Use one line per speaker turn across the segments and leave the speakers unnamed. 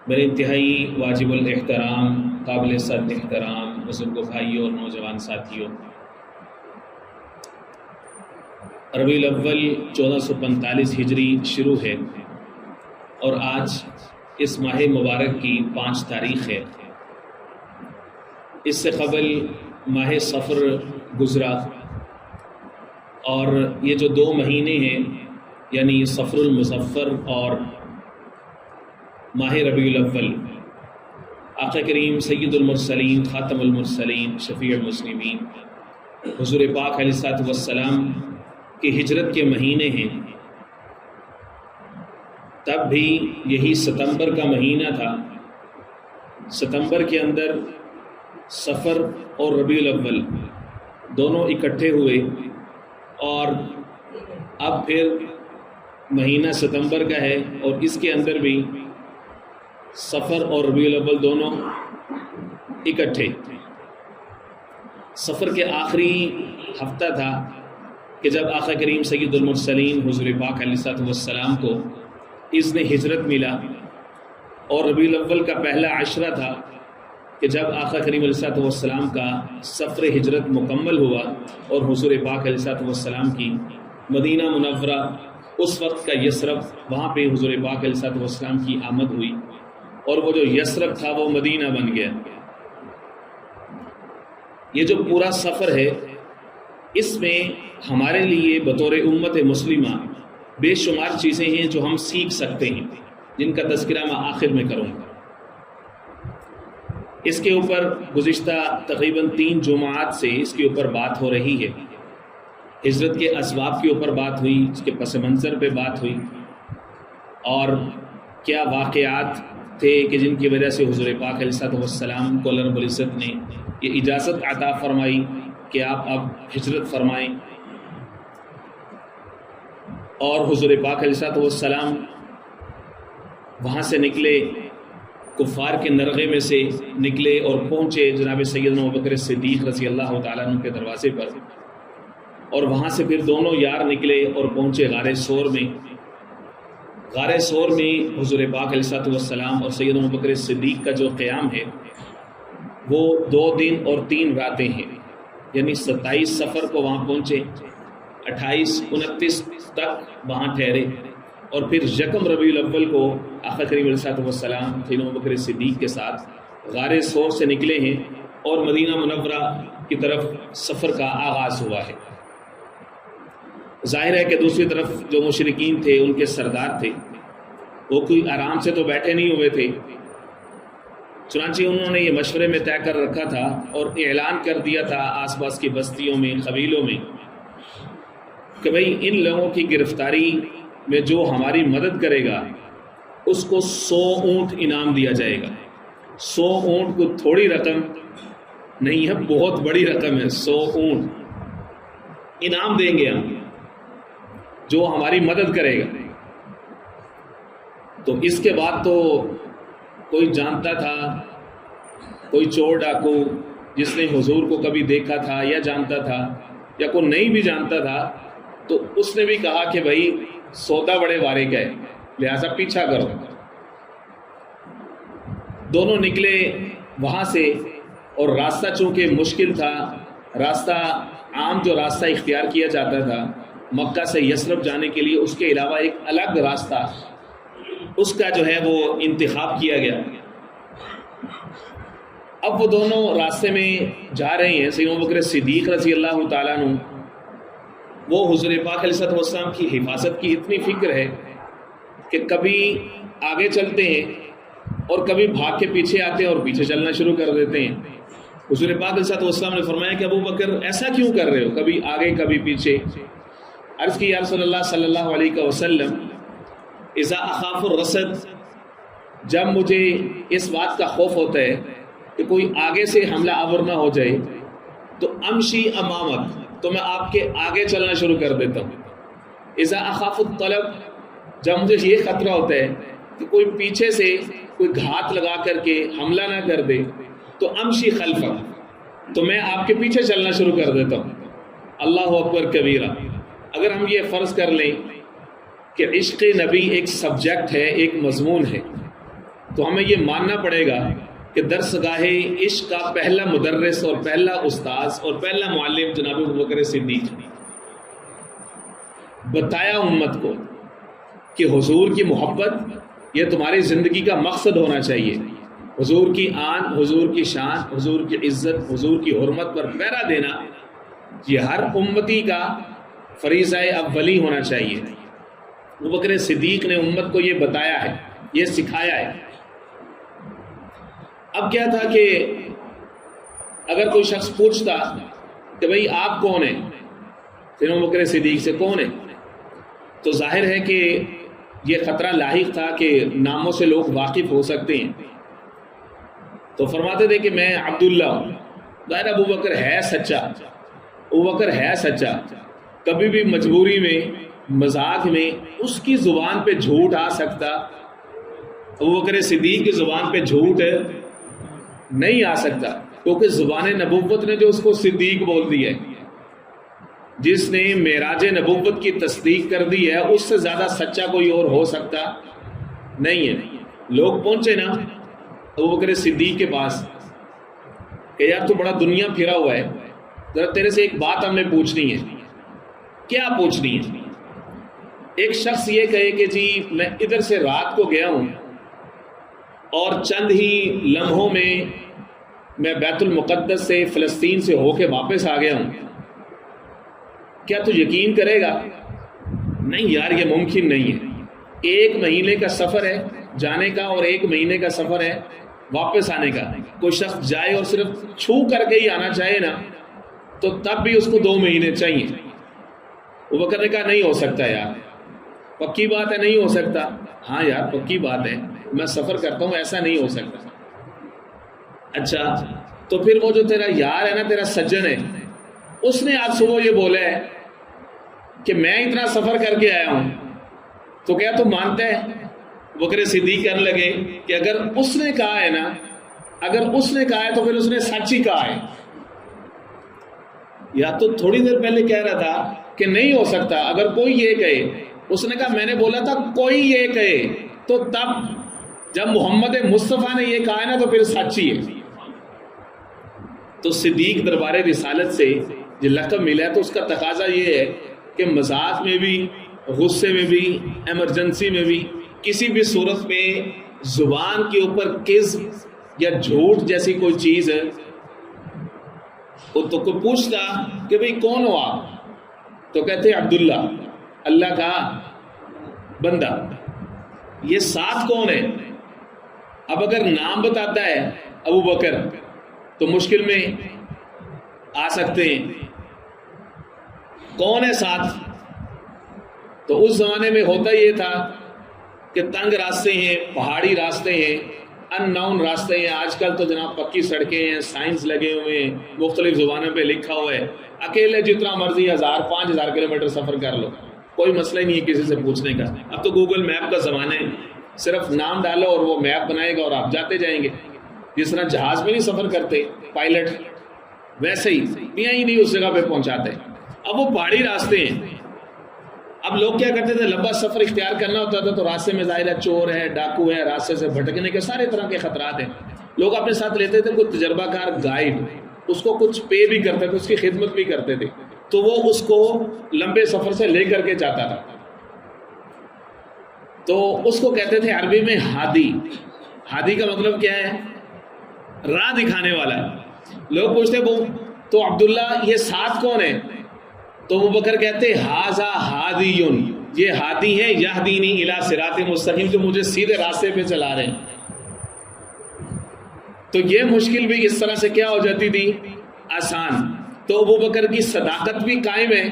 میرے انتہائی واجب الاحترام قابل صد احترام بزرگوں بھائیوں اور نوجوان ساتھیوں، ربیع الاول 1445 ہجری شروع ہے اور آج اس ماہ مبارک کی 5 تاریخ ہے۔ اس سے قبل ماہ صفر گزرا اور یہ جو 2 مہینے ہیں یعنی صفر المظفر اور ماہ ربیع الاول، آقا کریم سید المرسلین خاتم المرسلین شفیع المذنبین حضور پاک علیہ الصلوۃ والسلام کی ہجرت کے مہینے ہیں۔ تب بھی یہی ستمبر کا مہینہ تھا۔ ستمبر کے اندر صفر اور ربیع الاول دونوں اکٹھے ہوئے اور اب پھر مہینہ ستمبر کا ہے اور اس کے اندر بھی صفر اور ربیع الاول دونوں اکٹھے۔ صفر کے آخری ہفتہ تھا کہ جب آقا کریم سید المرسلین حضور پاک علیہ الصلوۃ والسلام کو اذن ہجرت ملا، اور ربیع الاول کا پہلا عشرہ تھا کہ جب آقا کریم علیہ الصلوۃ والسلام کا سفر ہجرت مکمل ہوا اور حضور پاک علیہ الصلوۃ والسلام کی مدینہ منورہ، اس وقت کا یثرب، وہاں پہ حضور پاک علیہ الصلوۃ والسلام کی آمد ہوئی اور وہ جو یثرب تھا وہ مدینہ بن گیا۔ یہ جو پورا سفر ہے اس میں ہمارے لیے بطور امت مسلمہ بے شمار چیزیں ہیں جو ہم سیکھ سکتے ہیں، جن کا تذکرہ میں آخر میں کروں گا۔ اس کے اوپر گزشتہ تقریباً 3 جمعات سے اس کے اوپر بات ہو رہی ہے۔ ہجرت کے اسباب کے اوپر بات ہوئی، اس کے پس منظر پہ بات ہوئی اور کیا واقعات تھے کہ جن کی وجہ سے حضور پاک علیہ الصلوۃ والسلام کو اللہ رب العزت نے یہ اجازت عطا فرمائی کہ آپ اب ہجرت فرمائیں، اور حضور پاک علیہ الصلوۃ والسلام وہاں سے نکلے، کفار کے نرغے میں سے نکلے اور پہنچے جناب سیدنا ابوبکر صدیق رضی اللہ تعالیٰ عنہ کے دروازے پر، اور وہاں سے پھر دونوں یار نکلے اور پہنچے غار ثور میں۔ غار ثور میں حضور پاک علیہ الصلوۃ والسلام اور سیدنا ابوبکر صدیق کا جو قیام ہے وہ 2 دن اور 3 راتیں ہیں، یعنی 27 صفر کو وہاں پہنچے، 28 29 تک وہاں ٹھہرے، اور پھر یکم ربیع الاول کو آقا کریم علیہ الصلوۃ والسلام سیدنا ابوبکر صدیق کے ساتھ غار ثور سے نکلے ہیں اور مدینہ منورہ کی طرف سفر کا آغاز ہوا ہے۔ ظاہر ہے کہ دوسری طرف جو مشرکین تھے، ان کے سردار تھے، وہ کوئی آرام سے تو بیٹھے نہیں ہوئے تھے، چنانچہ انہوں نے یہ مشورے میں طے کر رکھا تھا اور اعلان کر دیا تھا آس پاس کی بستیوں میں، قبیلوں میں، کہ بھئی ان لوگوں کی گرفتاری میں جو ہماری مدد کرے گا اس کو 100 اونٹ انعام دیا جائے گا۔ 100 اونٹ کو تھوڑی رقم نہیں ہے، بہت بڑی رقم ہے۔ 100 اونٹ انعام دیں گے ہم جو ہماری مدد کرے گا۔ تو اس کے بعد تو کوئی جانتا تھا، کوئی چور ڈاکو جس نے حضور کو کبھی دیکھا تھا یا جانتا تھا، یا کوئی نہیں بھی جانتا تھا، تو اس نے بھی کہا کہ بھائی سودا بڑے وارے کا ہے، لہذا پیچھا کرو۔ دونوں نکلے وہاں سے، اور راستہ چونکہ مشکل تھا، راستہ عام جو راستہ اختیار کیا جاتا تھا مکہ سے یثرب جانے کے لیے، اس کے علاوہ ایک الگ راستہ اس کا جو ہے وہ انتخاب کیا گیا۔ اب وہ دونوں راستے میں جا رہے ہیں۔ سیدنا ابوبکر صدیق رضی اللہ تعالیٰ عنہ، وہ حضور پاک علیہ الصلوۃ والسلام کی حفاظت کی اتنی فکر ہے کہ کبھی آگے چلتے ہیں اور کبھی بھاگ کے پیچھے آتے ہیں اور پیچھے چلنا شروع کر دیتے ہیں۔ حضور پاک علیہ الصلوۃ والسلام نے فرمایا کہ ابوبکر ایسا کیوں کر رہے ہو، کبھی آگے کبھی پیچھے؟ عرض کی یا رسول اللہ صلی اللہ علیہ وسلم، اذا اخاف الرصد، جب مجھے اس بات کا خوف ہوتا ہے کہ کوئی آگے سے حملہ آور نہ ہو جائے، تو امشی امامک، تو میں آپ کے آگے چلنا شروع کر دیتا ہوں۔ اذا اخاف الطلب، جب مجھے یہ خطرہ ہوتا ہے کہ کوئی پیچھے سے کوئی گھات لگا کر کے حملہ نہ کر دے، تو امشی خلفک، تو میں آپ کے پیچھے چلنا شروع کر دیتا ہوں۔ اللہ اکبر کبیرہ۔ اگر ہم یہ فرض کر لیں کہ عشق نبی ایک سبجیکٹ ہے، ایک مضمون ہے، تو ہمیں یہ ماننا پڑے گا کہ درس گاہ عشق کا پہلا مدرس اور پہلا استاذ اور پہلا معلم جناب ابوبکر صدیق نے بتایا امت کو کہ حضور کی محبت یہ تمہاری زندگی کا مقصد ہونا چاہیے. حضور کی آن، حضور کی شان، حضور کی عزت، حضور کی حرمت پر پہرا دینا یہ ہر امتی کا فریضہ اولی ہونا چاہیے. ابوبکر صدیق نے امت کو یہ بتایا ہے، یہ سکھایا ہے. اب کیا تھا کہ اگر کوئی شخص پوچھتا کہ بھئی آپ کون ہیں، پھر ابوبکر صدیق سے کون ہیں، تو ظاہر ہے کہ یہ خطرہ لاحق تھا کہ ناموں سے لوگ واقف ہو سکتے ہیں. تو فرماتے تھے کہ میں عبداللہ ہوں. ظاہر ابوبکر ہے سچا، ابوبکر ہے سچا. کبھی بھی مجبوری میں، مذاق میں اس کی زبان پہ جھوٹ آ سکتا، ابوبکر صدیق کی زبان پہ جھوٹ نہیں آ سکتا، کیونکہ زبان نبوت نے جو اس کو صدیق بول دی ہے، جس نے معراج نبوت کی تصدیق کر دی ہے، اس سے زیادہ سچا کوئی اور ہو سکتا نہیں ہے. لوگ پہنچے نا ابوبکر صدیق کے پاس کہ یار تو بڑا دنیا پھرا ہوا ہے، ذرا تیرے سے ایک بات ہم نے پوچھنی ہے. کیا پوچھنی ہے؟ ایک شخص یہ کہے کہ جی میں ادھر سے رات کو گیا ہوں اور چند ہی لمحوں میں بیت المقدس سے، فلسطین سے ہو کے واپس آ گیا ہوں، کیا تو یقین کرے گا؟ نہیں یار یہ ممکن نہیں ہے. 1 مہینے کا سفر ہے جانے کا اور 1 مہینے کا سفر ہے واپس آنے کا. کوئی شخص جائے اور صرف چھو کر کے ہی آنا چاہے نا تو تب بھی اس کو 2 مہینے چاہیے. ابوبکر نے کہا نہیں ہو سکتا یار، پکی بات ہے نہیں ہو سکتا. ہاں یار پکی بات ہے، میں سفر کرتا ہوں، ایسا نہیں ہو سکتا. اچھا تو پھر وہ جو تیرا یار ہے نا، تیرا سجن ہے، اس نے آج صبح یہ بولا ہے کہ میں اتنا سفر کر کے آیا ہوں، تو کیا تم مانتا ہے؟ ابوبکر صدیق کہنے لگے کہ اگر اس نے کہا ہے نا، اگر اس نے کہا ہے تو پھر اس نے سچ ہی کہا ہے. یا تو تھوڑی دیر پہلے کہہ رہا تھا کہ نہیں ہو سکتا، اگر کوئی یہ کہے، اس نے کہا میں نے بولا تھا کوئی یہ کہے، تو تب جب محمد مصطفیٰ نے یہ کہا ہے نا تو پھر سچ ہی ہے. تو صدیق دربار رسالت سے جو لقب ملا ہے تو اس کا تقاضا یہ ہے کہ مذاق میں بھی، غصے میں بھی، ایمرجنسی میں بھی، کسی بھی صورت میں زبان کے اوپر کذب یا جھوٹ جیسی کوئی چیز ہے تو کوئی پوچھتا کہ بھئی کون ہو آپ، تو کہتے عبداللہ، اللہ کا بندہ. یہ ساتھ کون ہے؟ اب اگر نام بتاتا ہے ابوبکر تو مشکل میں آ سکتے ہیں. کون ہے ساتھ؟ تو اس زمانے میں ہوتا یہ تھا کہ تنگ راستے ہیں، پہاڑی راستے ہیں، ان نون راستے ہیں. آج کل تو جناب پکی سڑکیں ہیں، سائنس لگے ہوئے ہیں، مختلف زبانوں پہ لکھا ہوا ہے. اکیلے جتنا مرضی 1000-5000 کلومیٹر سفر کر لو، کوئی مسئلہ نہیں ہے کسی سے پوچھنے کا. اب تو گوگل میپ کا زمانہ ہے، صرف نام ڈالو اور وہ میپ بنائے گا اور آپ جاتے جائیں گے. جس طرح جہاز میں نہیں سفر کرتے پائلٹ، ویسے ہی میاں ہی نہیں اس جگہ پہ پہنچاتے. اب وہ پہاڑی راستے ہیں. اب لوگ کیا کرتے تھے، لمبا سفر اختیار کرنا ہوتا تھا تو راستے میں ظاہر ہے چور ہے، ڈاکو ہے، راستے سے بھٹکنے کے سارے طرح کے خطرات ہیں. لوگ اپنے ساتھ لیتے تھے کوئی تجربہ کار گائیڈ، اس کو کچھ پے بھی کرتے تھے، اس کی خدمت بھی کرتے تھے، تو وہ اس کو لمبے سفر سے لے کر کے جاتا تھا. تو اس کو کہتے تھے عربی میں ہادی. ہادی کا مطلب کیا ہے؟ راہ دکھانے والا. لوگ پوچھتے وہ تو عبداللہ یہ ساتھ کون ہے؟ تو ابوبکر کہتے ہاذا ہادیٌ، یہ ہادی ہے، یہدینی الی صراط مستقیم، جو مجھے سیدھے راستے پہ چلا رہے ہیں. تو یہ مشکل بھی اس طرح سے کیا ہو جاتی تھی؟ آسان. تو ابوبکر کی صداقت بھی قائم ہے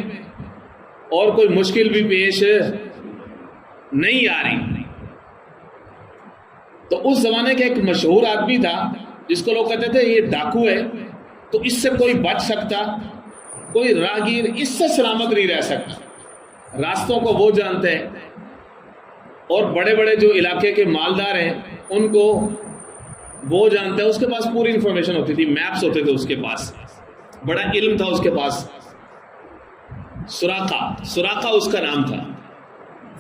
اور کوئی مشکل بھی پیش نہیں آ رہی. تو اس زمانے کا ایک مشہور آدمی تھا جس کو لوگ کہتے تھے یہ ڈاکو ہے، تو اس سے کوئی بچ سکتا، کوئی راہگیر اس سے سلامت نہیں رہ سکتا. راستوں کو وہ جانتے ہیں اور بڑے بڑے جو علاقے کے مالدار ہیں ان کو وہ جانتے ہیں. اس کے پاس پوری انفارمیشن ہوتی تھی، میپس ہوتے تھے اس کے پاس، بڑا علم تھا اس کے پاس. سراقہ اس کا نام تھا،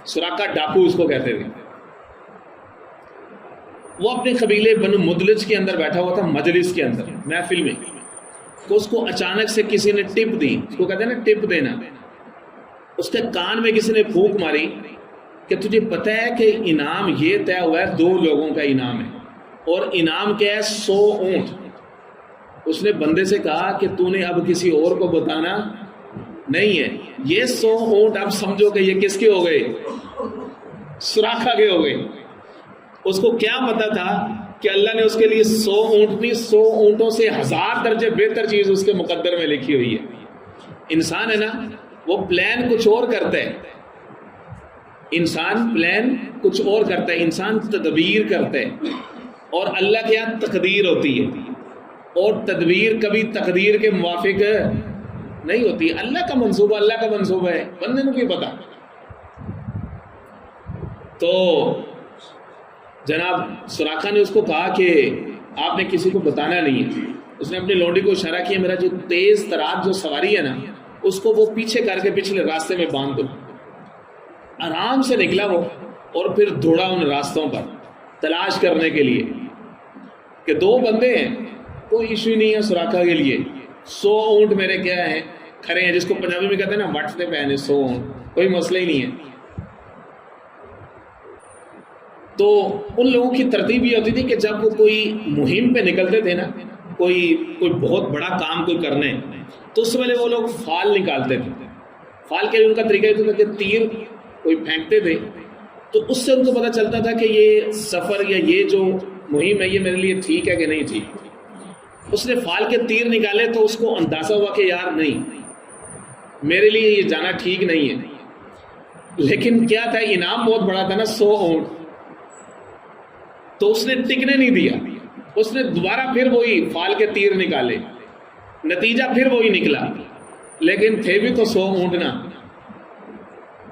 سراقہ ڈاکو اس کو کہتے تھے. وہ اپنے قبیلے بنو مدلج کے اندر بیٹھا ہوا تھا مجلس کے اندر محفل میں، تو اس کو اچانک سے کسی نے ٹپ دی، اس کو کہتے ہیں نا ٹپ دینا، اس کے کان میں کسی نے پھونک ماری کہ تجھے پتہ ہے کہ انعام یہ طے ہوا ہے 2 لوگوں کا انعام ہے، اور انعام کیا ہے 100 اونٹ۔ اس نے بندے سے کہا کہ تو نے اب کسی اور کو بتانا نہیں ہے، یہ 100 اونٹ اب سمجھو کہ یہ کس کے ہو گئے؟ سراقہ کے ہو گئے۔ اس کو کیا پتا تھا کہ اللہ نے اس کے لیے 100 اونٹ نہیں، 100 اونٹوں سے 1000 درجے بہتر چیز اس کے مقدر میں لکھی ہوئی ہے۔ انسان ہے نا، وہ پلان کچھ اور کرتا ہے، انسان پلان کچھ اور کرتا ہے، انسان تدبیر کرتا ہے، اور اللہ کے یہاں تقدیر ہوتی ہے، اور تدبیر کبھی تقدیر کے موافق نہیں ہوتی۔ اللہ کا منصوبہ اللہ کا منصوبہ ہے، بندے کو کیا پتا۔ تو جناب سراقہ نے اس کو کہا کہ آپ نے کسی کو بتانا نہیں ہے۔ اس نے اپنی لونڈی کو اشارہ کیا، میرا جو تیز ترار جو سواری ہے نا، اس کو وہ پیچھے کر کے پچھلے راستے میں باندھ دو۔ آرام سے نکلا وہ، اور پھر دوڑا ان راستوں پر تلاش کرنے کے لیے کہ 2 بندے ہیں، کوئی ایشو نہیں ہے سراقہ کے لیے، 100 اونٹ میرے کیا ہیں کھڑے ہیں، جس کو پنجابی میں کہتے ہیں نا وٹتے پہنے 100 اونٹ، کوئی مسئلہ ہی نہیں ہے۔ تو ان لوگوں کی ترتیب یہ ہوتی تھی کہ جب وہ کوئی مہم پہ نکلتے تھے نا، کوئی بہت بڑا کام کوئی کرنے، تو اس ویلے وہ لوگ فال نکالتے تھے۔ فال کے لیے ان کا طریقہ یہ تھا کہ تیر کوئی پھینکتے تھے، تو اس سے ان کو پتہ چلتا تھا کہ یہ سفر یا یہ جو مہم ہے یہ میرے لیے ٹھیک ہے کہ نہیں ٹھیک۔ اس نے فال کے تیر نکالے تو اس کو اندازہ ہوا کہ یار نہیں، میرے لیے یہ جانا ٹھیک نہیں ہے۔ لیکن کیا تھا، انعام بہت بڑا تھا نا، 100 اونٹ، تو اس نے ٹکنے نہیں دیا، اس نے دوبارہ پھر وہی فال کے تیر نکالے، نتیجہ پھر وہی نکلا، لیکن تھے بھی تو 100 اونٹ نا۔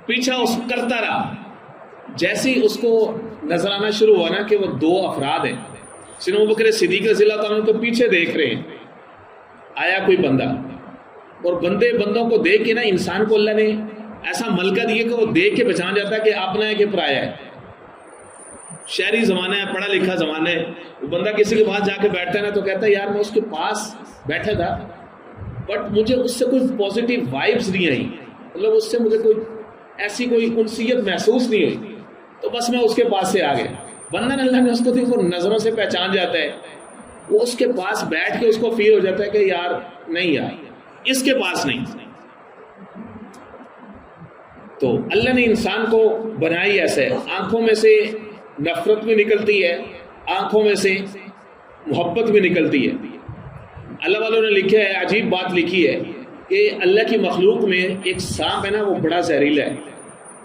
پیچھا اس کرتا رہا، جیسے ہی اس کو نظر آنا شروع ہوا نا کہ وہ 2 افراد ہیں، سیدنا ابوبکر صدیق رضی اللہ تعالیٰ عنہ کو پیچھے دیکھ رہے ہیں، آیا کوئی بندہ، اور بندوں کو دیکھ کے نا انسان کو اللہ نے ایسا ملکہ دیا کہ وہ دیکھ کے پہچان جاتا ہے کہ اپنا ہے کہ پرایا ہے۔ شہری زمانہ ہے، پڑھا لکھا زمانہ ہے، وہ بندہ کسی کے پاس جا کے بیٹھتا ہے نا تو کہتا ہے یار میں اس کے پاس بیٹھا تھا بٹ مجھے اس سے کوئی پازیٹیو وائبس نہیں آئی، مطلب اس سے مجھے کوئی ایسی کوئی انسیت محسوس نہیں ہوئی، تو بس میں اس کے پاس سے آ گیا۔ بندہ اللہ نے اس کو دیکھ، وہ نظروں سے پہچان جاتا ہے، وہ اس کے پاس بیٹھ کے اس کو فیل ہو جاتا ہے کہ یار نہیں، یار اس کے پاس نہیں۔ تو اللہ نے انسان کو بنائی ایسے، آنکھوں میں سے نفرت بھی نکلتی ہے، آنکھوں میں سے محبت بھی نکلتی ہے۔ اللہ والوں نے لکھا ہے، عجیب بات لکھی ہے کہ اللہ کی مخلوق میں ایک سانپ ہے نا، وہ بڑا زہریلا ہے،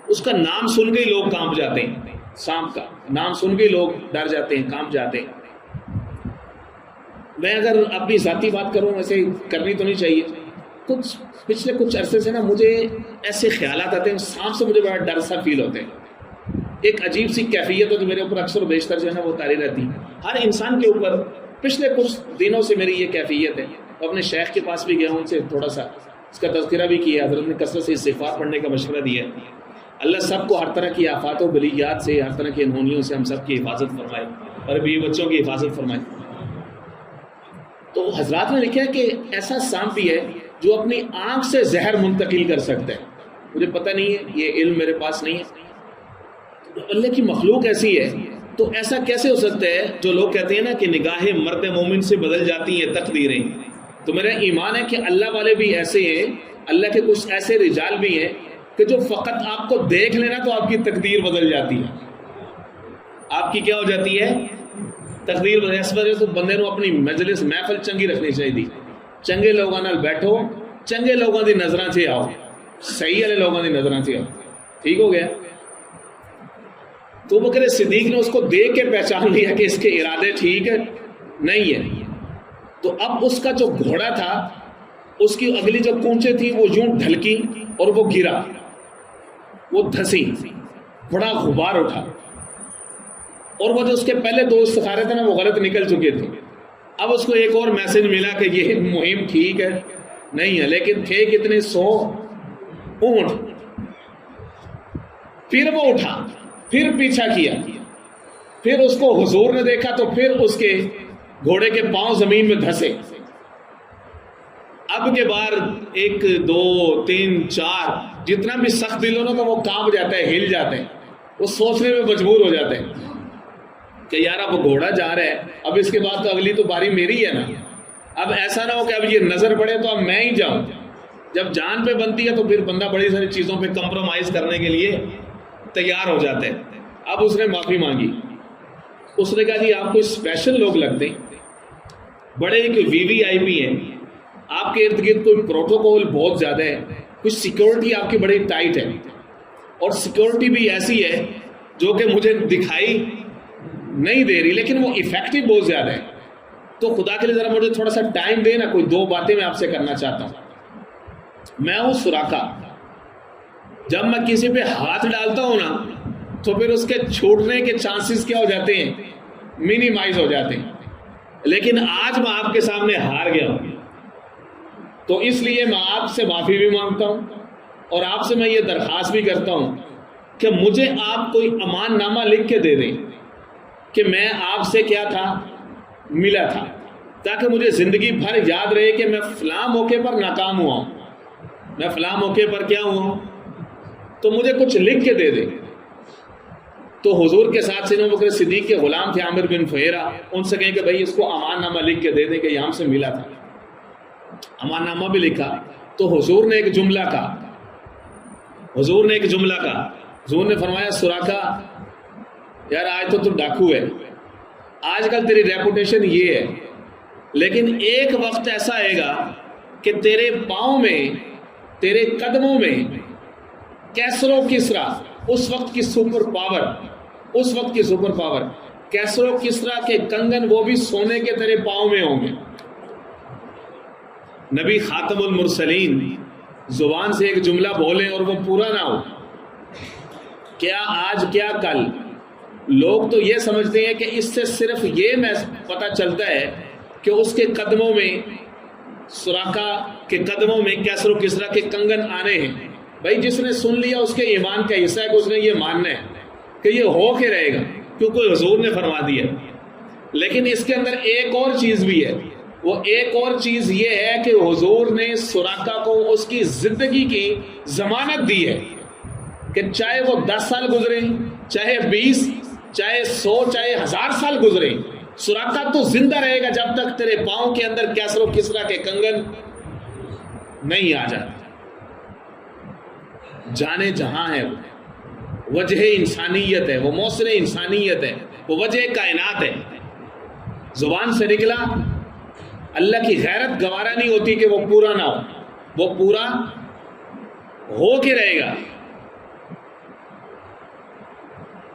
اس کا نام سن کے ہی لوگ کانپ جاتے ہیں، سانپ کا نام سن کے ہی لوگ ڈر جاتے ہیں، کانپ جاتے ہیں۔ میں اگر اپنی ذاتی بات کروں، ایسے کرنی تو نہیں چاہیے، پچھلے کچھ عرصے سے نا مجھے ایسے خیالات آتے ہیں، سانپ سے مجھے بڑا ڈر سا فیل ہوتا ہے، ایک عجیب سی کیفیت ہے جو میرے اوپر اکثر و بیشتر جو ہے نا وہ طاری رہتی ہے، ہر انسان کے اوپر۔ پچھلے کچھ دنوں سے میری یہ کیفیت ہے، اپنے شیخ کے پاس بھی گیا ہوں، ان سے تھوڑا سا اس کا تذکرہ بھی کیا، حضرت نے کثرت سے استغفار پڑھنے کا مشورہ دیا ہے۔ اللہ سب کو ہر طرح کی آفات و بلیات سے، ہر طرح کی انہونیوں سے ہم سب کی حفاظت فرمائے، اور بیوی بچوں کی حفاظت فرمائے۔ تو حضرات نے لکھا ہے کہ ایسا سانپ بھی ہے جو اپنی آنکھ سے زہر منتقل کر سکتا ہے، مجھے پتہ نہیں ہے، یہ علم میرے پاس نہیں ہے۔ اللہ کی مخلوق ایسی ہے، تو ایسا کیسے ہو سکتا ہے؟ جو لوگ کہتے ہیں نا کہ نگاہ مرد مومن سے بدل جاتی ہیں تقدیریں، تو میرا ایمان ہے کہ اللہ والے بھی ایسے ہیں، اللہ کے کچھ ایسے رجال بھی ہیں کہ جو فقط آپ کو دیکھ لینا تو آپ کی تقدیر بدل جاتی ہے، آپ کی کیا ہو جاتی ہے؟ تقدیر بدل۔ اس وجہ سے بندے نو اپنی مجلس محفل چنگی رکھنی چاہیے، چنگے لوگوں نال بیٹھو، چنگے لوگوں دی نظراں سے آؤ، صحیح والے لوگوں دی نظراں سے آؤ، ٹھیک ہو گیا؟ تو بکر صدیق نے اس کو دیکھ کے پہچان لیا کہ اس کے ارادے ٹھیک نہیں ہے، تو اب اس کا جو گھوڑا تھا، اس کی اگلی جو کونچیں تھی وہ یوں ڈھلکی اور وہ گرا، وہ دھسی، بڑا غبار اٹھا، اور وہ جو اس کے پہلے 2 استخارے تھے نا وہ غلط نکل چکے تھے۔ اب اس کو ایک اور میسج ملا کہ یہ مہم ٹھیک ہے نہیں ہے، لیکن تھے کتنے؟ 100 اونٹ۔ پھر وہ اٹھا، پھر پیچھا کیا، پھر اس کو حضور نے دیکھا تو پھر اس کے گھوڑے کے پاؤں زمین میں دھسے. اب کے بار 1 2 3 4 جتنا بھی سخت دل ہونا تو وہ کانپ جاتا ہے, ہل جاتے ہیں, وہ سوچنے میں مجبور ہو جاتے ہیں کہ یار اب گھوڑا جا رہا ہے, اب اس کے بعد تو اگلی تو باری میری ہے نا, اب ایسا نہ ہو کہ اب یہ نظر پڑے تو اب میں ہی جاؤں. جب جان پہ بنتی ہے تو پھر بندہ بڑی ساری چیزوں پہ کمپرومائز کرنے کے لیے تیار ہو جاتا ہے. اب اس نے معافی مانگی. اس نے کہا جی آپ کوئی اسپیشل لوگ لگتے ہیں, بڑے ایک VVIP ہیں, آپ کے ارد گرد کوئی پروٹوکول بہت زیادہ ہے, کچھ سیکورٹی آپ کی بڑی ٹائٹ ہے, اور سیکورٹی بھی ایسی ہے جو کہ مجھے دکھائی نہیں دے رہی لیکن وہ ایفیکٹو بہت زیادہ ہے, تو خدا کے لیے ذرا مجھے تھوڑا سا ٹائم دے نا, کوئی 2 باتیں میں آپ سے کرنا چاہتا ہوں. میں ہوں سراقہ, جب میں کسی پہ ہاتھ ڈالتا ہوں نا تو پھر اس کے چھوٹنے کے چانسز کیا ہو جاتے ہیں, منیمائز ہو جاتے ہیں, لیکن آج میں آپ کے سامنے ہار گیا ہوں, تو اس لیے میں آپ سے معافی بھی مانگتا ہوں اور آپ سے میں یہ درخواست بھی کرتا ہوں کہ مجھے آپ کوئی امان نامہ لکھ کے دے دیں کہ میں آپ سے کیا تھا, ملا تھا, تاکہ مجھے زندگی بھر یاد رہے کہ میں فلاں موقع پر ناکام ہوا ہوں, میں فلاں موقع پر کیا ہوا ہوں, تو مجھے کچھ لکھ کے دے دیں. تو حضور کے ساتھ سیدنا ابوبکر صدیق کے غلام تھے عامر بن فہیرہ, ان سے کہیں کہ بھائی اس کو امان نامہ لکھ کے دے دیں کہ یہ ہم سے ملا تھا. امان نامہ بھی لکھا تو حضور نے ایک جملہ کہا, حضور نے فرمایا سراقہ یار آج تو ڈاکو ہے, آج کل تیری ریپوٹیشن یہ ہے, لیکن ایک وقت ایسا آئے گا کہ تیرے پاؤں میں, تیرے قدموں میں کیسر و کسرا, اس وقت کی سپر پاور کیسر و کسرا کے کنگن وہ بھی سونے کے تیرے پاؤں میں ہوں گے. نبی خاتم المرسلین زبان سے ایک جملہ بولیں اور وہ پورا نہ ہو, کیا آج کیا کل لوگ تو یہ سمجھتے ہیں کہ اس سے صرف یہ پتہ چلتا ہے کہ اس کے قدموں میں, سراقہ کے قدموں میں کیسر و کسرا کے کنگن آنے ہیں. بھائی جس نے سن لیا اس کے ایمان کا حصہ ہے کہ اس نے یہ ماننا ہے کہ یہ ہو کے رہے گا کیونکہ حضور نے فرما دیا. لیکن اس کے اندر ایک اور چیز بھی ہے, وہ ایک اور چیز یہ ہے کہ حضور نے سراقہ کو اس کی زندگی کی ضمانت دی ہے کہ چاہے وہ 10 سال گزرے, چاہے 20, چاہے 100, چاہے 1000 سال گزرے, سراقہ تو زندہ رہے گا جب تک تیرے پاؤں کے اندر کیسر و کسرا کے کنگن نہیں آ جاتے. جانے جہاں ہے, وجہ انسانیت ہے, وہ موصل انسانیت ہے, وہ وجہ کائنات ہے. زبان سے نکلا, اللہ کی غیرت گوارا نہیں ہوتی کہ وہ پورا نہ ہو, وہ پورا ہو کے رہے گا.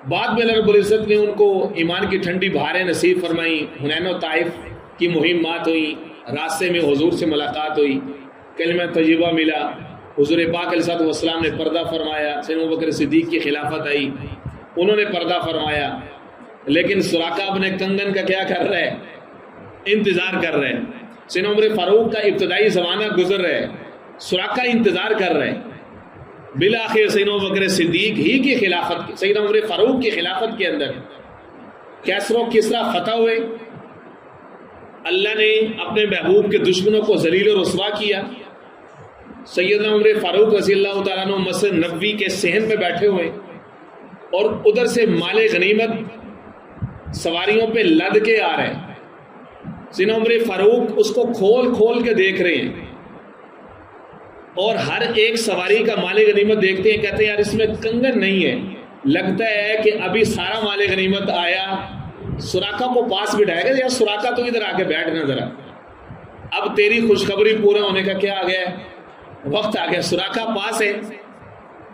بعد میں اللہ رب العزت نے ان کو ایمان کی ٹھنڈی بہاریں نصیب فرمائی, حنین و طائف کی مہمات ہوئی, راستے میں حضور سے ملاقات ہوئی, کلمہ طیبہ ملا, حضور پاک علیہ السلام نے پردہ فرمایا, سیدنا ابوبکر صدیق کی خلافت آئی, انہوں نے پردہ فرمایا. لیکن سراقہ اپنے کنگن کا کیا کر رہا ہے, انتظار کر رہے ہیں. سیدنا عمر فاروق کا ابتدائی زمانہ گزر رہا ہے, سراقہ انتظار کر رہے ہیں. بالآخر سیدنا ابوبکر صدیق ہی کی خلافت, سیدنا عمر فاروق کی خلافت کے اندر کیسر و کسرا فتح ہوئے. اللہ نے اپنے محبوب کے دشمنوں کو ذلیل و رسوا کیا. سیدنا عمر فاروق رضی اللہ تعالیٰ عنہ مسجد نبوی کے صحن پہ بیٹھے ہوئے اور ادھر سے مال غنیمت سواریوں پہ لد کے آ رہے ہیں. سیدنا عمر فاروق اس کو کھول کھول کے دیکھ رہے ہیں اور ہر ایک سواری کا مال غنیمت دیکھتے ہیں, کہتے ہیں یار اس میں کنگن نہیں ہے, لگتا ہے کہ ابھی سارا مال غنیمت آیا. سراقہ کو پاس بٹھائے گا, یا سراقہ تو ادھر آ کے بیٹھنا ذرا, اب تیری خوشخبری پورا ہونے کا کیا آ گیا ہے, وقت آ گیا. سراقہ پاس ہے.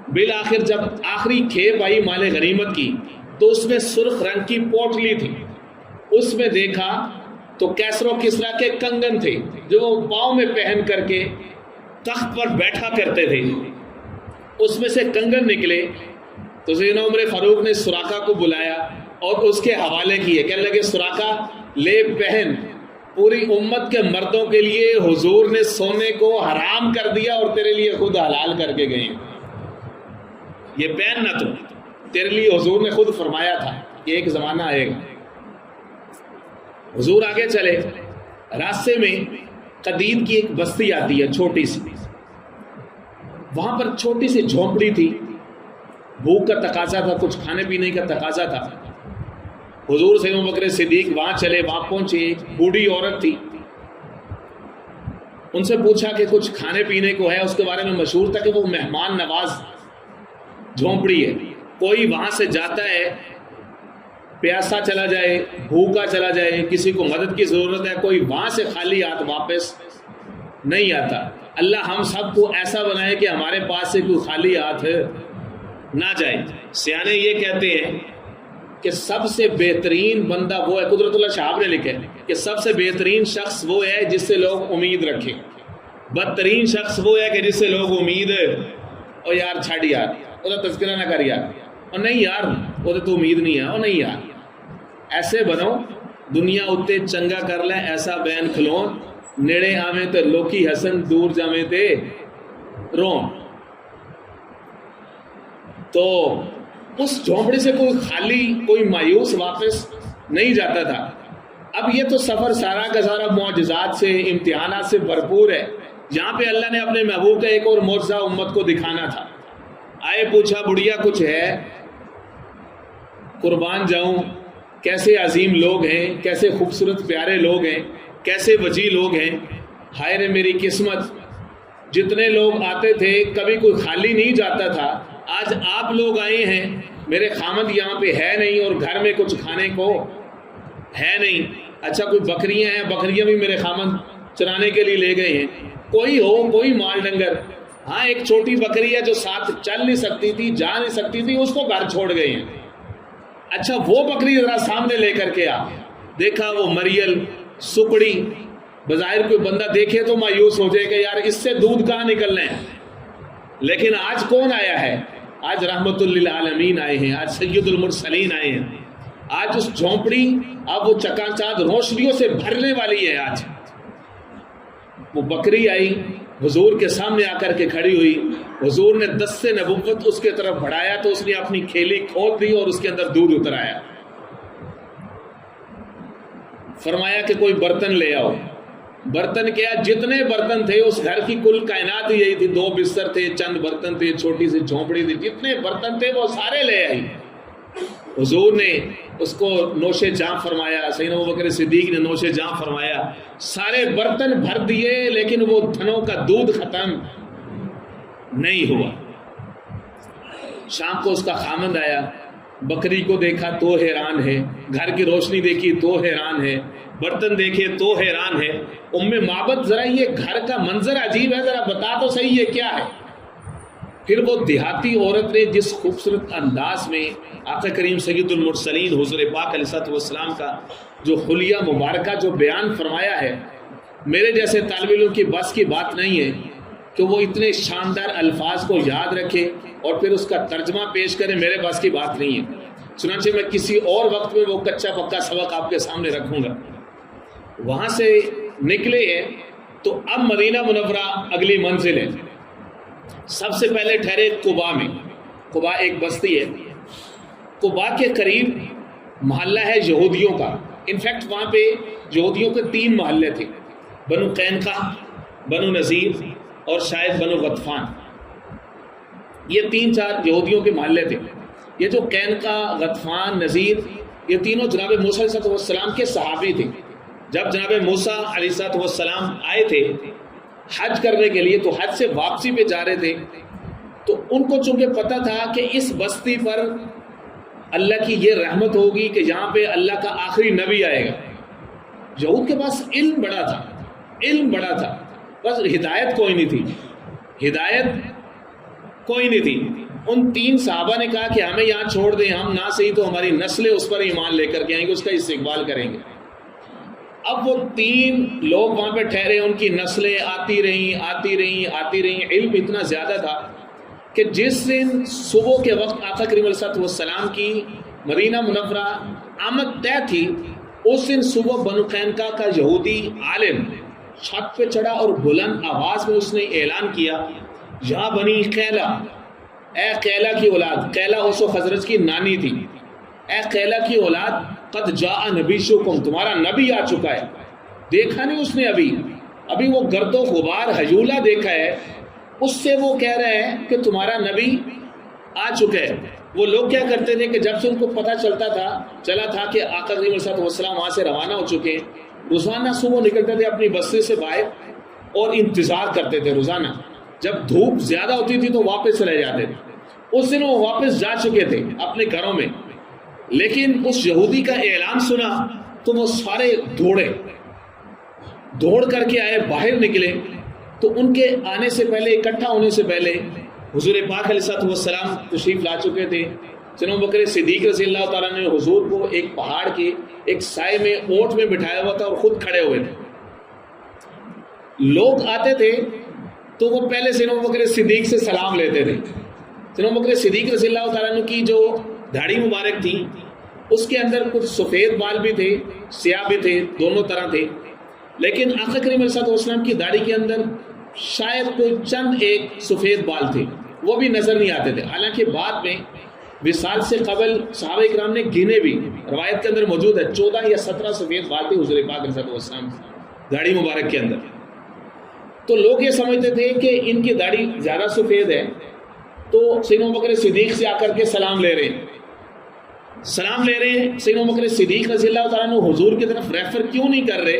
بالآخر جب آخری کھیپ آئی مال غنیمت کی تو اس میں سرخ رنگ کی پوٹلی تھی, اس میں دیکھا تو کیسر و کسرا کے کنگن تھے جو پاؤں میں پہن کر کے تخت پر بیٹھا کرتے تھے. اس میں سے کنگن نکلے تو سیدنا عمر فاروق نے سراقہ کو بلایا اور اس کے حوالے کیے, کہنے لگے سراقہ لے پہن, پوری امت کے مردوں کے لیے حضور نے سونے کو حرام کر دیا اور تیرے لیے خود حلال کر کے گئے. یہ پہن نہ, تو تیرے لیے حضور نے خود فرمایا تھا یہ ایک زمانہ آئے گا. حضور آگے چلے, راستے میں قدید کی ایک بستی آتی ہے چھوٹی سی, وہاں پر چھوٹی سی جھونپڑی تھی, بھوک کا تقاضا تھا, کچھ کھانے پینے کا تقاضا تھا. حضور سیدنا ابوبکر صدیق وہاں چلے, وہاں پہنچے, ایک بوڑھی عورت تھی, ان سے پوچھا کہ کچھ کھانے پینے کو ہے. اس کے بارے میں مشہور تھا کہ وہ مہمان نواز جھونپڑی ہے, کوئی وہاں سے جاتا ہے پیاسا چلا جائے, بھوکا چلا جائے, کسی کو مدد کی ضرورت ہے, کوئی وہاں سے خالی ہاتھ واپس نہیں آتا. اللہ ہم سب کو ایسا بنائے کہ ہمارے پاس سے کوئی خالی ہاتھ نہ جائے. سیانے یہ کہتے ہیں کہ سب سے بہترین بندہ وہ ہے, قدرت اللہ شہاب نے لکھا ہے کہ سب سے بہترین شخص وہ ہے جس سے لوگ امید رکھیں, بدترین شخص وہ ہے کہ جس سے لوگ امید او یار چھاڑ یار وہ تذکرہ نہ کر یار, اور نہیں یار وہ تو امید نہیں ہے, اور نہیں یار ایسے بنو دنیا اتے چنگا کر لیں, ایسا بین کھلون نیڑے آویں تے لوکی حسن, دور جاویں تے رون. تو اس جھونپڑی سے کوئی خالی, کوئی مایوس واپس نہیں جاتا تھا. اب یہ تو سفر سارا کا سارا معجزات سے, امتحانات سے بھرپور ہے. یہاں پہ اللہ نے اپنے محبوب کا ایک اور معجزہ امت کو دکھانا تھا. آئے پوچھا بڑھیا کچھ ہے, قربان جاؤں, کیسے عظیم لوگ ہیں, کیسے خوبصورت پیارے لوگ ہیں, کیسے وجی لوگ ہیں. ہائے رے میری قسمت, جتنے لوگ آتے تھے کبھی کوئی خالی نہیں جاتا تھا. آج آپ لوگ آئے ہیں, میرے خامد یہاں پہ ہے نہیں اور گھر میں کچھ کھانے کو ہے نہیں. اچھا کوئی بکریاں ہیں, بکریاں بھی میرے خامد چرانے کے لیے لے گئے ہیں. کوئی ہو, کوئی مال ڈنگر, ہاں ایک چھوٹی بکری ہے جو ساتھ چل نہیں سکتی تھی, جا نہیں سکتی تھی, اس کو گھر چھوڑ گئے ہیں. اچھا وہ بکری ذرا سامنے لے کر کے آ, دیکھا وہ مریل سکڑی, بظاہر کوئی بندہ دیکھے تو مایوس ہو جائے کہ یار اس سے دودھ کہاں نکلنا ہے. لیکن آج کون آیا ہے, آج رحمت للعالمین آئے ہیں, آج سید المرسلین آئے ہیں. آج اس جھونپڑی اب وہ چکا چاند روشنیوں سے بھرنے والی ہے. آج وہ بکری آئی, حضور کے سامنے آ کر کے کھڑی ہوئی, حضور نے دست نبوت اس کے طرف بڑھایا تو اس نے اپنی کھیلی کھول دی اور اس کے اندر دودھ اتر آیا. فرمایا کہ کوئی برتن لے آؤ. برتن کیا, جتنے برتن تھے اس گھر کی کل کائنات یہی تھی, 2 بستر تھے, چند برتن تھے, چھوٹی سی جھونپڑی تھی, جتنے برتن تھے وہ سارے لے آئی. حضور نے اس کو نوش جاں فرمایا, سیدنا ابوبکر صدیق نے نوش جاں فرمایا, سارے برتن بھر دیے لیکن وہ دھنوں کا دودھ ختم نہیں ہوا. شام کو اس کا خامند آیا, بکری کو دیکھا تو حیران ہے, گھر کی روشنی دیکھی تو حیران ہے, برتن دیکھے تو حیران ہے. ام معبد ذرا یہ گھر کا منظر عجیب ہے, ذرا بتا تو صحیح یہ کیا ہے. پھر وہ دیہاتی عورت نے جس خوبصورت انداز میں آقا کریم سید المرسلین حضور پاک علیہ السلام کا جو خلیہ مبارکہ جو بیان فرمایا ہے, میرے جیسے طالب علم کی بس کی بات نہیں ہے کہ وہ اتنے شاندار الفاظ کو یاد رکھے اور پھر اس کا ترجمہ پیش کرے, میرے بس کی بات نہیں ہے. چنانچہ میں کسی اور وقت میں وہ کچا پکا سبق آپ کے سامنے رکھوں گا. وہاں سے نکلے ہیں تو اب مدینہ منورہ اگلی منزل ہے. سب سے پہلے ٹھہرے قباء میں. قباء ایک بستی ہے, قباء کے قریب محلہ ہے یہودیوں کا. انفیکٹ وہاں پہ یہودیوں کے 3 محلے تھے, بنو قینقاع, بنو نذیر اور شاید بنو غطفان. یہ 3-4 یہودیوں کے محلے تھے. یہ جو قینقاع, غطفان, نذیر, یہ تینوں جناب موسیٰ علیہ السلام کے صحابی تھے. جب جناب موسیٰ علیہ السلام آئے تھے حج کرنے کے لیے, تو حج سے واپسی پہ جا رہے تھے, تو ان کو چونکہ پتہ تھا کہ اس بستی پر اللہ کی یہ رحمت ہوگی کہ یہاں پہ اللہ کا آخری نبی آئے گا. یہود کے پاس علم بڑا تھا, علم بڑا تھا, بس ہدایت کوئی نہیں تھی, ہدایت کوئی نہیں تھی. ان 3 صحابہ نے کہا کہ ہمیں یہاں چھوڑ دیں, ہم نہ صحیح تو ہماری نسلیں اس پر ایمان لے کر کے آئیں گے, اس کا استقبال کریں گے. اب وہ 3 لوگ وہاں پہ ٹھہرے, ان کی نسلیں آتی رہیں. علم اتنا زیادہ تھا کہ جس دن صبح کے وقت آقا کریم علیہ السلام کی مدینہ منورہ آمد طے تھی, اس دن صبح بنو قینقاع کا یہودی عالم چھت پہ چڑھا اور بلند آواز میں اس نے اعلان کیا, یا بنی قیلا, اے قیلا کی اولاد. قیلا اس و خزرج کی نانی تھی. اے قیلا کی اولاد قد جاء نبیشکم، تمہارا نبی آ چکا ہے. دیکھا نہیں اس نے ابھی وہ گرد و غبار ہجولہ دیکھا ہے، اس سے وہ کہہ رہے ہیں کہ تمہارا نبی آ چکا ہے. وہ لوگ کیا کرتے تھے کہ جب سے ان کو پتہ چلا تھا کہ آقا کریم صلی اللہ علیہ وسلم وہاں سے روانہ ہو چکے ہیں، روزانہ صبح نکلتے تھے اپنی بستی سے باہر اور انتظار کرتے تھے. روزانہ جب دھوپ زیادہ ہوتی تھی تو واپس چلے جاتے تھے. اس دن وہ واپس جا چکے تھے اپنے گھروں میں، لیکن اس یہودی کا اعلان سنا تو وہ سارے دوڑ کر کے آئے، باہر نکلے. تو ان کے آنے سے پہلے، اکٹھا ہونے سے پہلے حضور پاک علیہ السلام تشریف لا چکے تھے. ابو بکر صدیق رضی اللہ تعالیٰ نے حضور کو ایک پہاڑ کے ایک سائے میں اونٹ میں بٹھایا ہوا تھا اور خود کھڑے ہوئے تھے. لوگ آتے تھے تو وہ پہلے سے ابو بکر صدیق سے سلام لیتے تھے. ابو بکر صدیق رضی اللہ تعالیٰ عنہ کی جو داڑھی مبارک تھی اس کے اندر کچھ سفید بال بھی تھے، سیاہ بھی تھے، دونوں طرح تھے. لیکن آقا کریم علیہ السلام کی داڑھی کے اندر شاید کوئی چند ایک سفید بال تھے، وہ بھی نظر نہیں آتے تھے. حالانکہ بعد میں وصال سے قبل صحابہ اکرام نے گنے بھی، روایت کے اندر موجود ہے 14 یا 17 سفید بال تھے حضور پاک علیہ السلام داڑھی مبارک کے اندر. تو لوگ یہ سمجھتے تھے کہ ان کی داڑھی زیادہ سفید ہے، تو سیدنا ابو بکر صدیق سے آ کر کے سلام لے رہے ہیں. سیدنا ابو بکر صدیق رضی اللہ تعالیٰ عنہ حضور کی طرف ریفر کیوں نہیں کر رہے؟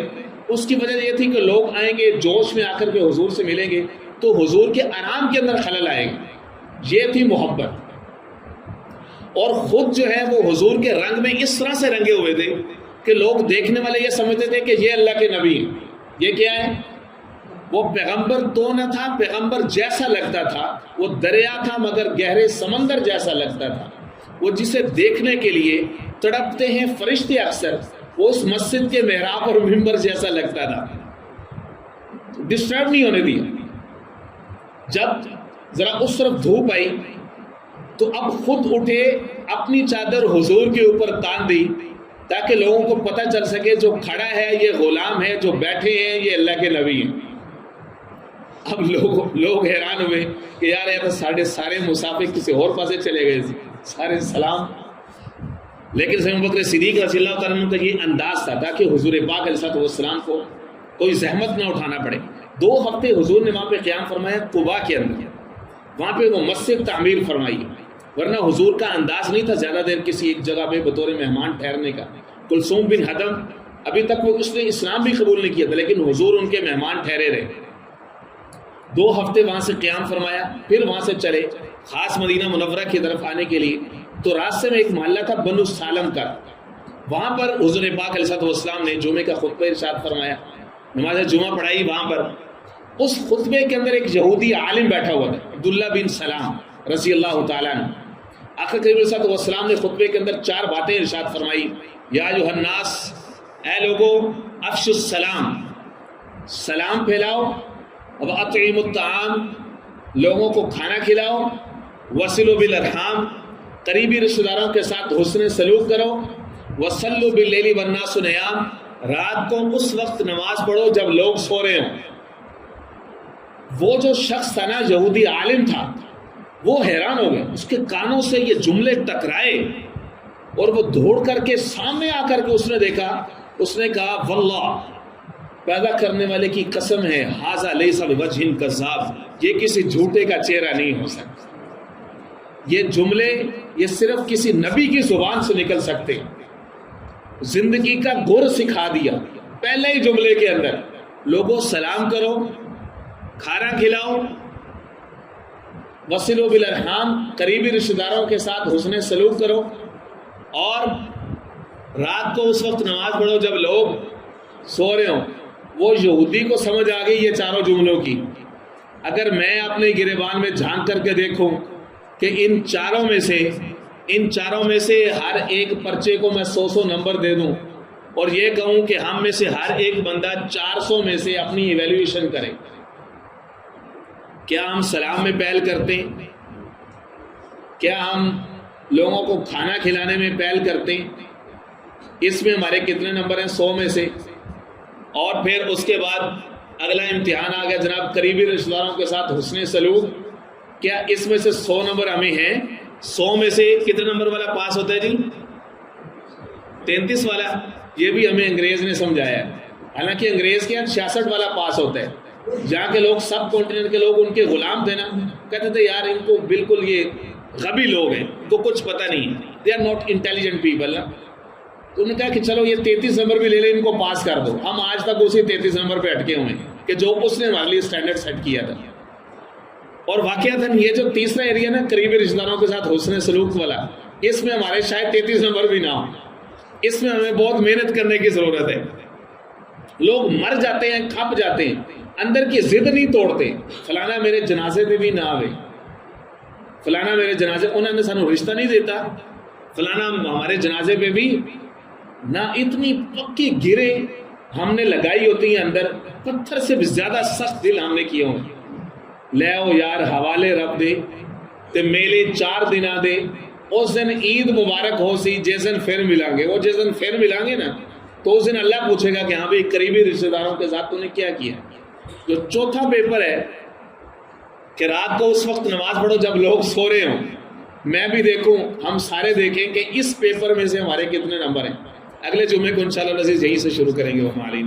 اس کی وجہ یہ تھی کہ لوگ آئیں گے، جوش میں آ کر کے حضور سے ملیں گے تو حضور کے آرام کے اندر خلل آئے گا. یہ تھی محبت. اور خود جو ہے وہ حضور کے رنگ میں اس طرح سے رنگے ہوئے تھے کہ لوگ دیکھنے والے یہ سمجھتے تھے کہ یہ اللہ کے نبی ہیں. یہ کیا ہے؟ وہ پیغمبر تو نہ تھا، پیغمبر جیسا لگتا تھا. وہ دریا تھا مگر گہرے سمندر جیسا لگتا تھا. وہ جسے دیکھنے کے لیے تڑپتے ہیں فرشتے اکثر، وہ اس مسجد کے محراب اور ممبر جیسا لگتا تھا. ڈسٹرب نہیں ہونے دیا. جب ذرا اس طرف دھوپ آئی تو اب خود اٹھے، اپنی چادر حضور کے اوپر تان دی تاکہ لوگوں کو پتہ چل سکے جو کھڑا ہے یہ غلام ہے، جو بیٹھے ہیں یہ اللہ کے نبی ہیں. اب لوگ حیران ہوئے کہ یار یہ تو سارے مسافر کسی اور پاسے چلے گئے، سارے سلام. لیکن سیدنا ابو بکر صدیق رضی اللہ تعالیٰ عنہ کا یہ انداز تھا تاکہ حضور پاک علیہ السلام کو کوئی زحمت نہ اٹھانا پڑے. 2 ہفتے حضور نے وہاں پہ قیام فرمایا قباء کے اندر، وہاں پہ وہ مسجد تعمیر فرمائی. ورنہ حضور کا انداز نہیں تھا زیادہ دیر کسی ایک جگہ پہ بطور مہمان ٹھہرنے کا. کلثوم بن حدم ابھی تک اس نے اسلام بھی قبول نہیں کیا تھا، لیکن حضور ان کے مہمان ٹھہرے رہے. 2 ہفتے وہاں سے قیام فرمایا، پھر وہاں سے چلے خاص مدینہ منورہ کی طرف آنے کے لیے. تو راستے میں ایک محلہ تھا بنو سالم کا، وہاں پر حضور پاک علیہ السلام نے جمعے کا خطبہ ارشاد فرمایا، نماز جمعہ پڑھائی. وہاں پر اس خطبے کے اندر ایک یہودی عالم بیٹھا ہوا تھا، عبداللہ بن سلام رضی اللہ تعالیٰ عنہ. آقا کریم صلی اللہ علیہ وسلم نے خطبے کے اندر 4 باتیں ارشاد فرمائی. یا ایھا الناس، اے لوگو، افشوا السلام، سلام پھیلاؤ. واطعموا الطعام، لوگوں کو کھانا کھلاؤ. وصلوا بالارحام، قریبی رشتہ داروں کے ساتھ حسن سلوک کرو. وصلوا باللیل والناس نیام، رات کو اس وقت نماز پڑھو جب لوگ سو رہے ہوں. وہ جو شخص تھا نا، یہودی عالم تھا، وہ حیران ہو گئے. اس کے کانوں سے یہ جملے ٹکرائے اور وہ دوڑ کر کے سامنے آ کر کے اس نے دیکھا. اس نے کہا واللہ، پیدا کرنے والے کی قسم ہے، ھذا لیس بوجہ کذاب، یہ کسی جھوٹے کا چہرہ نہیں ہو سکتا. یہ جملے یہ صرف کسی نبی کی زبان سے نکل سکتے. زندگی کا گر سکھا دیا پہلے ہی جملے کے اندر. لوگوں سلام کرو، کھانا کھلاؤ، وصلوا بالارحام، قریبی رشتہ داروں کے ساتھ حسن سلوک کرو، اور رات کو اس وقت نماز پڑھو جب لوگ سو رہے ہوں. وہ یہودی کو سمجھ آ گئی یہ 4 جملوں کی. اگر میں اپنے گریبان میں جھانک کر کے دیکھوں کہ ان چاروں میں سے ہر ایک پرچے کو میں 100 نمبر دے دوں اور یہ کہوں کہ ہم میں سے ہر ایک بندہ 400 میں سے اپنی ایویلویشن کرے. کیا ہم سلام میں پہل کرتے ہیں؟ کیا ہم لوگوں کو کھانا کھلانے میں پہل کرتے ہیں؟ اس میں ہمارے کتنے نمبر ہیں 100 میں سے؟ اور پھر اس کے بعد اگلا امتحان آ گیا جناب، قریبی رشتہ داروں کے ساتھ حسن سلوک. کیا اس میں سے 100 نمبر ہمیں ہیں؟ 100 میں سے کتنے نمبر والا پاس ہوتا ہے جی؟ 33 والا یہ بھی ہمیں انگریز نے سمجھایا ہے. حالانکہ انگریز کے یہاں 66 والا پاس ہوتا ہے. جہاں کے لوگ سب کانٹیننٹ کے لوگ ان کے غلام تھے نا, کہتے تھے یار ان کو بالکل یہ غبی لوگ ہیں, ان کو کچھ پتہ نہیں, they are not intelligent people. تو انہوں نے کہا کہ چلو یہ 33 نمبر بھی لے لیں, ان کو پاس کر دو. ہم آج تک اسی 33 نمبر پہ اٹکے ہوئے ہیں کہ جو اس نے ہمارے لیے اسٹینڈرڈ سیٹ کیا تھا. اور واقعاتاً یہ جو تیسرا ایریا نا قریبی رشتہ داروں کے ساتھ حسن سلوک والا, اس میں ہمارے شاید 33 نمبر بھی نہ ہو. اس میں ہمیں بہت محنت کرنے کی ضرورت ہے. لوگ مر جاتے ہیں, کھپ جاتے ہیں, اندر کی ضد نہیں توڑتے, فلانا میرے جنازے پہ بھی نہ آوے, فلانا میرے جنازے, انہوں نے سانو رشتہ نہیں دیتا, فلانا ہمارے جنازے پہ بھی نہ. اتنی پکی گرے ہم نے لگائی ہوتی ہیں اندر, پتھر سے بھی زیادہ سخت دل ہم نے کیے ہوں. لے او یار حوالے رب دے تے میلے 4 دن دے, اس دن عید مبارک ہو سی جس دن پھر ملیں گے. وہ جس دن پھر ملیں گے نا تو اس دن اللہ پوچھے گا کہ ہاں بھائی قریبی رشتہ داروں کے ساتھ تو نے کیا کیا. جو چوتھا پیپر ہے کہ رات کو اس وقت نماز پڑھو جب لوگ سو رہے ہوں, میں بھی دیکھوں, ہم سارے دیکھیں کہ اس پیپر میں سے ہمارے کتنے نمبر ہیں. اگلے جمعے کو انشاءاللہ عزیز یہیں سے شروع کریں گے. وہ ہماری